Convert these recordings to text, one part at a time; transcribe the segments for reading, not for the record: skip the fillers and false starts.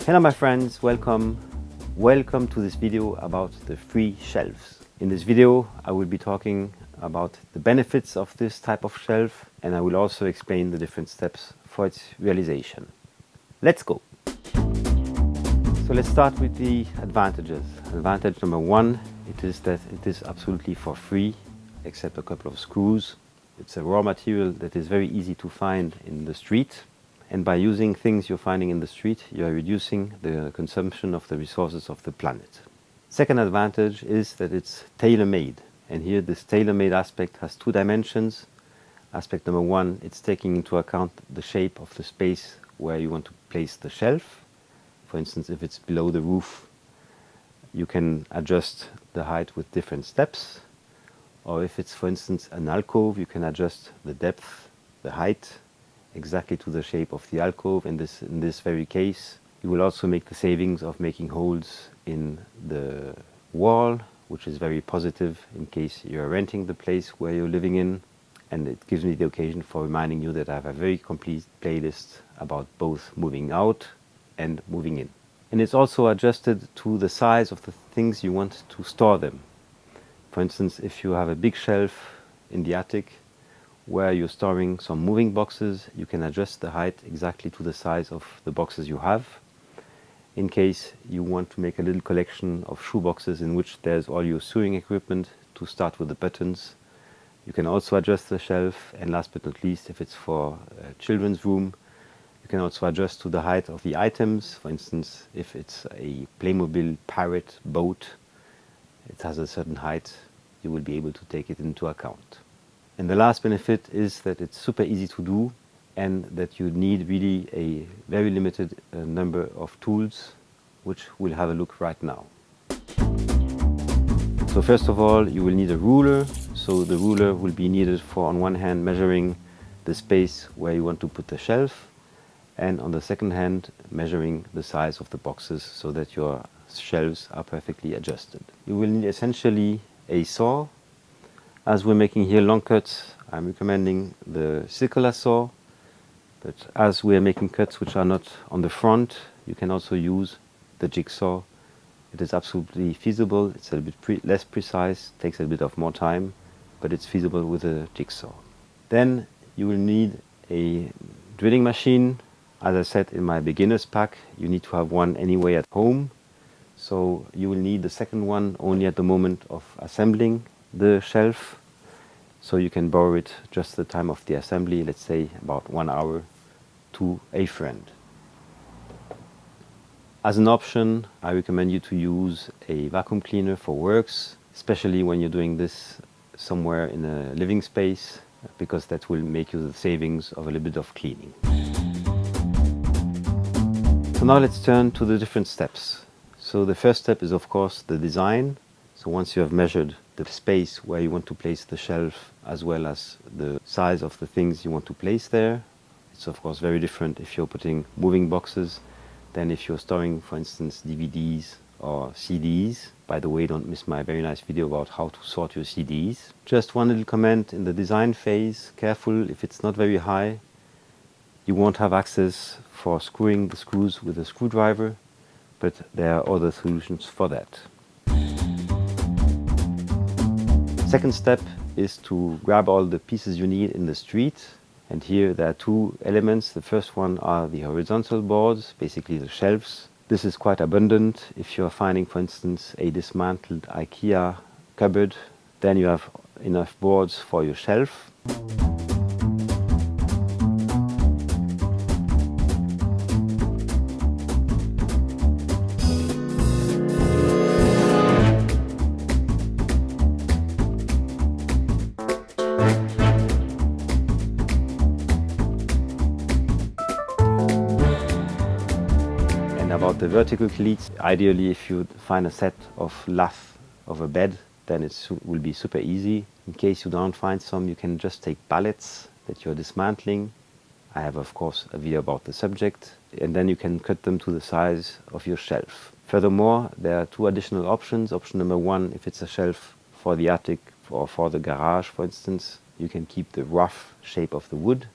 Hello my friends, welcome to this video about the free shelves. In this video I will be talking about the benefits of this type of shelf, and I will also explain the different steps for its realization. Let's go! So let's start with the advantages. Advantage number one, it is that it is absolutely for free, except a couple of screws. It's a raw material that is very easy to find in the street. And by using things you're finding in the street, you are reducing the consumption of the resources of the planet. Second advantage is that it's tailor-made. And here this tailor-made aspect has two dimensions. Aspect number one, it's taking into account the shape of the space where you want to place the shelf. For instance, if it's below the roof, you can adjust the height with different steps. Or if it's, for instance, an alcove, you can adjust the depth, the height, exactly to the shape of the alcove. In this very case, you will also make the savings of making holes in the wall, which is very positive in case you're renting the place where you're living in. And it gives me the occasion for reminding you that I have a very complete playlist about both moving out and moving in. And it's also adjusted to the size of the things you want to store them. For instance, if you have a big shelf in the attic where you're storing some moving boxes, you can adjust the height exactly to the size of the boxes you have. In case you want to make a little collection of shoe boxes in which there's all your sewing equipment, to start with the buttons, you can also adjust the shelf. And last but not least, if it's for a children's room, you can also adjust to the height of the items. For instance, if it's a Playmobil pirate boat, it has a certain height, you will be able to take it into account. And the last benefit is that it's super easy to do, and that you need really a very limited number of tools, which we'll have a look right now. So first of all, you will need a ruler. So the ruler will be needed for, on one hand, measuring the space where you want to put the shelf, and on the second hand, measuring the size of the boxes so that your shelves are perfectly adjusted. You will need essentially a saw. As we're making here long cuts, I'm recommending the circular saw, but as we are making cuts which are not on the front, you can also use the jigsaw. It is absolutely feasible. It's a bit less precise, takes a bit of more time, but it's feasible with a jigsaw. Then you will need a drilling machine. As I said in my beginner's pack, you need to have one anyway at home. So you will need the second one only at the moment of assembling the shelf. So you can borrow it just at the time of the assembly, let's say about 1 hour, to a friend. As an option, I recommend you to use a vacuum cleaner for works, especially when you're doing this somewhere in a living space, because that will make you the savings of a little bit of cleaning. So now let's turn to the different steps. So the first step is of course the design. So once you have measured the space where you want to place the shelf, as well as the size of the things you want to place there, it's of course very different if you're putting moving boxes than if you're storing, for instance, DVDs or CDs. By the way, don't miss my very nice video about how to sort your CDs. Just one little comment in the design phase: careful, if it's not very high, you won't have access for screwing the screws with a screwdriver, but there are other solutions for that. Second step is to grab all the pieces you need in the street. And here there are two elements. The first one are the horizontal boards, basically the shelves. This is quite abundant. If you're finding, for instance, a dismantled IKEA cupboard, then you have enough boards for your shelf. About the vertical cleats, ideally if you find a set of lath of a bed, then it will be super easy. In case you don't find some, you can just take pallets that you're dismantling. I have of course a video about the subject, and then you can cut them to the size of your shelf. Furthermore, there are two additional options. Option number one, if it's a shelf for the attic or for the garage, for instance, you can keep the rough shape of the wood.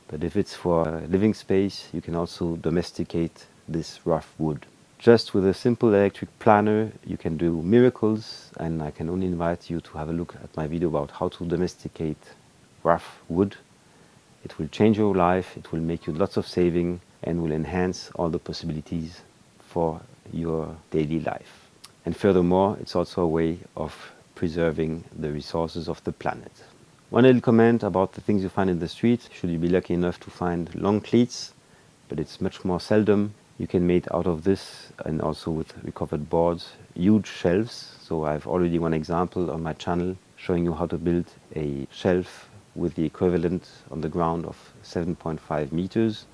But if it's for living space, you can also domesticate this rough wood. Just with a simple electric planer you can do miracles, and I can only invite you to have a look at my video about how to domesticate rough wood. It will change your life, it will make you lots of saving, and will enhance all the possibilities for your daily life. And furthermore, it's also a way of preserving the resources of the planet. One little comment about the things you find in the street. Should you be lucky enough to find long cleats, but it's much more seldom, you can make out of this, and also with recovered boards, huge shelves. So I've already one example on my channel showing you how to build a shelf with the equivalent on the ground of 7.5 meters,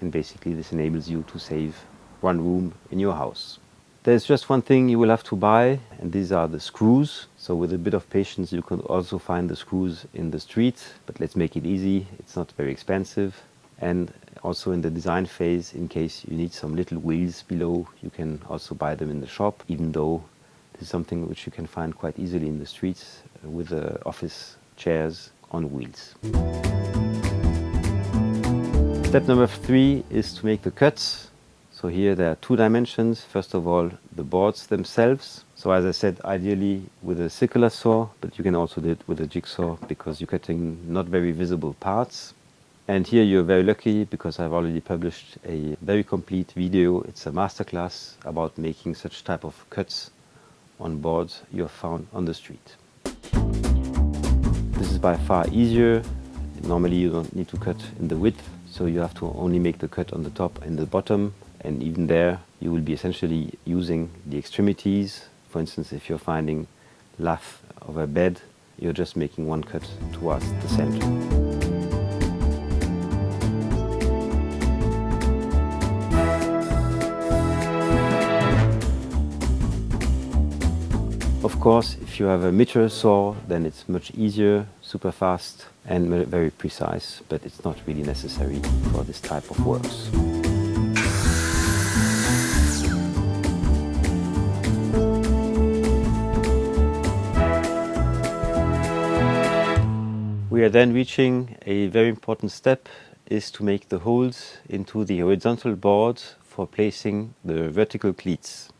and basically this enables you to save one room in your house. There's just one thing you will have to buy, and these are the screws. So with a bit of patience you can also find the screws in the street, but let's make it easy, it's not very expensive. And also in the design phase, in case you need some little wheels below, you can also buy them in the shop, even though this is something which you can find quite easily in the streets with office chairs on wheels. Step number 3 is to make the cuts. So here there are 2 dimensions. First of all, the boards themselves. So as I said, ideally with a circular saw, but you can also do it with a jigsaw because you're cutting not very visible parts. And here you're very lucky because I've already published a very complete video. It's a masterclass about making such type of cuts on boards you have found on the street. This is by far easier. Normally you don't need to cut in the width, so you have to only make the cut on the top and the bottom, and even there you will be essentially using the extremities. For instance, if you're finding lath of a bed, you're just making one cut towards the center. Of course, if you have a meter saw, then it's much easier, super fast and very precise, but it's not really necessary for this type of works. We are then reaching a very important step, is to make the holes into the horizontal boards for placing the vertical cleats.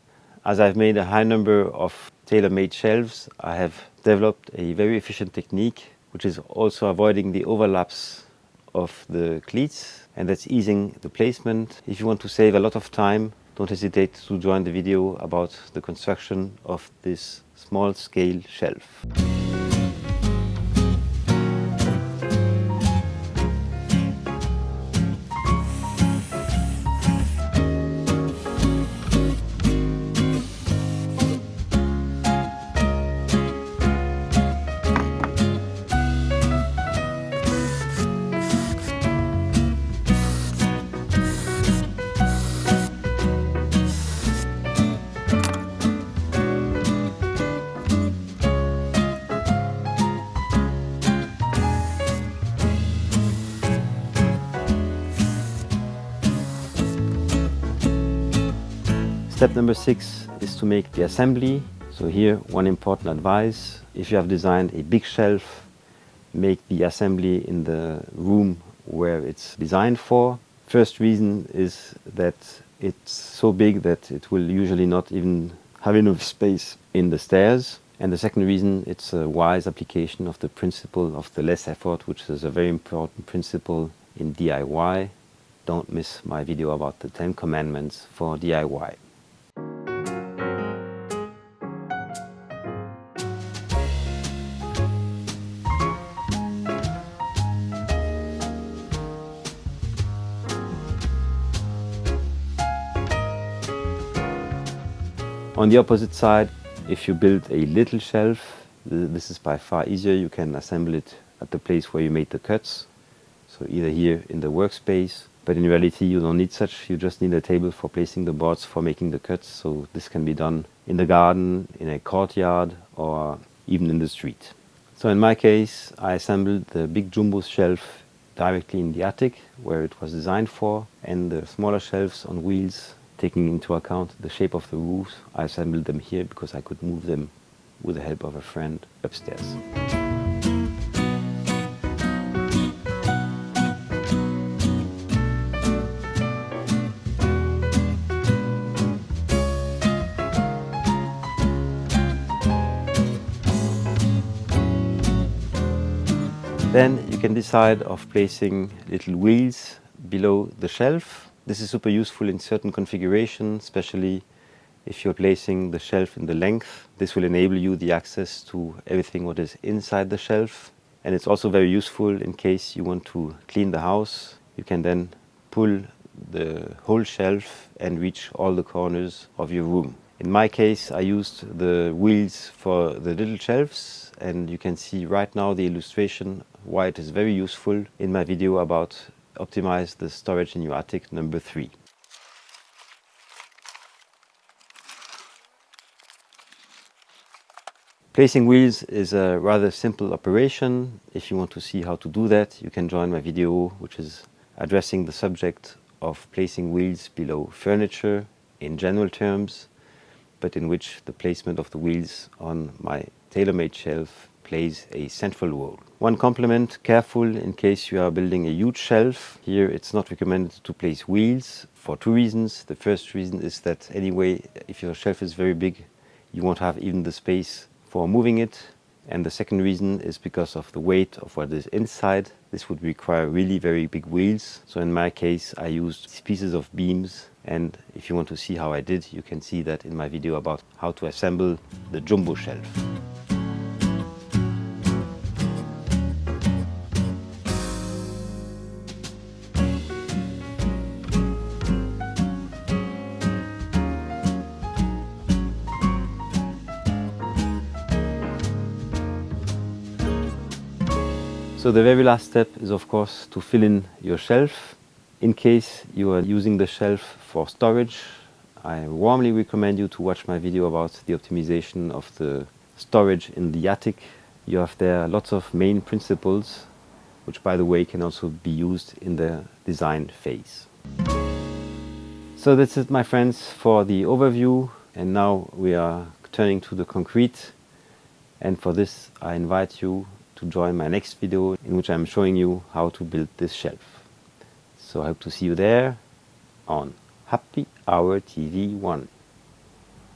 As I've made a high number of tailor-made shelves, I have developed a very efficient technique which is also avoiding the overlaps of the cleats, and that's easing the placement. If you want to save a lot of time, don't hesitate to join the video about the construction of this small-scale shelf. Step number 6 is to make the assembly. So here, one important advice: if you have designed a big shelf, make the assembly in the room where it's designed for. First reason is that it's so big that it will usually not even have enough space in the stairs. And the second reason, it's a wise application of the principle of the less effort, which is a very important principle in DIY. Don't miss my video about the 10 commandments for DIY. On the opposite side, if you build a little shelf, this is by far easier. You can assemble it at the place where you made the cuts. So either here in the workspace, but in reality you don't need such. You just need a table for placing the boards for making the cuts. So this can be done in the garden, in a courtyard, or even in the street. So in my case, I assembled the big jumbo shelf directly in the attic where it was designed for, and the smaller shelves on wheels, taking into account the shape of the roofs, I assembled them here because I could move them with the help of a friend upstairs. Then you can decide of placing little wheels below the shelf. This is super useful in certain configurations, especially if you're placing the shelf in the length. This will enable you the access to everything what is inside the shelf. And it's also very useful in case you want to clean the house. You can then pull the whole shelf and reach all the corners of your room. In my case, I used the wheels for the little shelves, and you can see right now the illustration why it is very useful in my video about optimize the storage in your attic number 3. Placing wheels is a rather simple operation. If you want to see how to do that, you can join my video, which is addressing the subject of placing wheels below furniture in general terms, but in which the placement of the wheels on my tailor-made shelf plays a central role. One compliment: careful in case you are building a huge shelf. Here it's not recommended to place wheels for 2 reasons. The first reason is that anyway, if your shelf is very big, you won't have even the space for moving it. And the second reason is because of the weight of what is inside. This would require really very big wheels. So in my case, I used pieces of beams. And if you want to see how I did, you can see that in my video about how to assemble the jumbo shelf. So the very last step is, of course, to fill in your shelf. In case you are using the shelf for storage, I warmly recommend you to watch my video about the optimization of the storage in the attic. You have there lots of main principles, which by the way can also be used in the design phase. So that's it, my friends, for the overview. And now we are turning to the concrete. And for this, I invite you to join my next video in which I'm showing you how to build this shelf. So I hope to see you there on Happy Hour TV 1.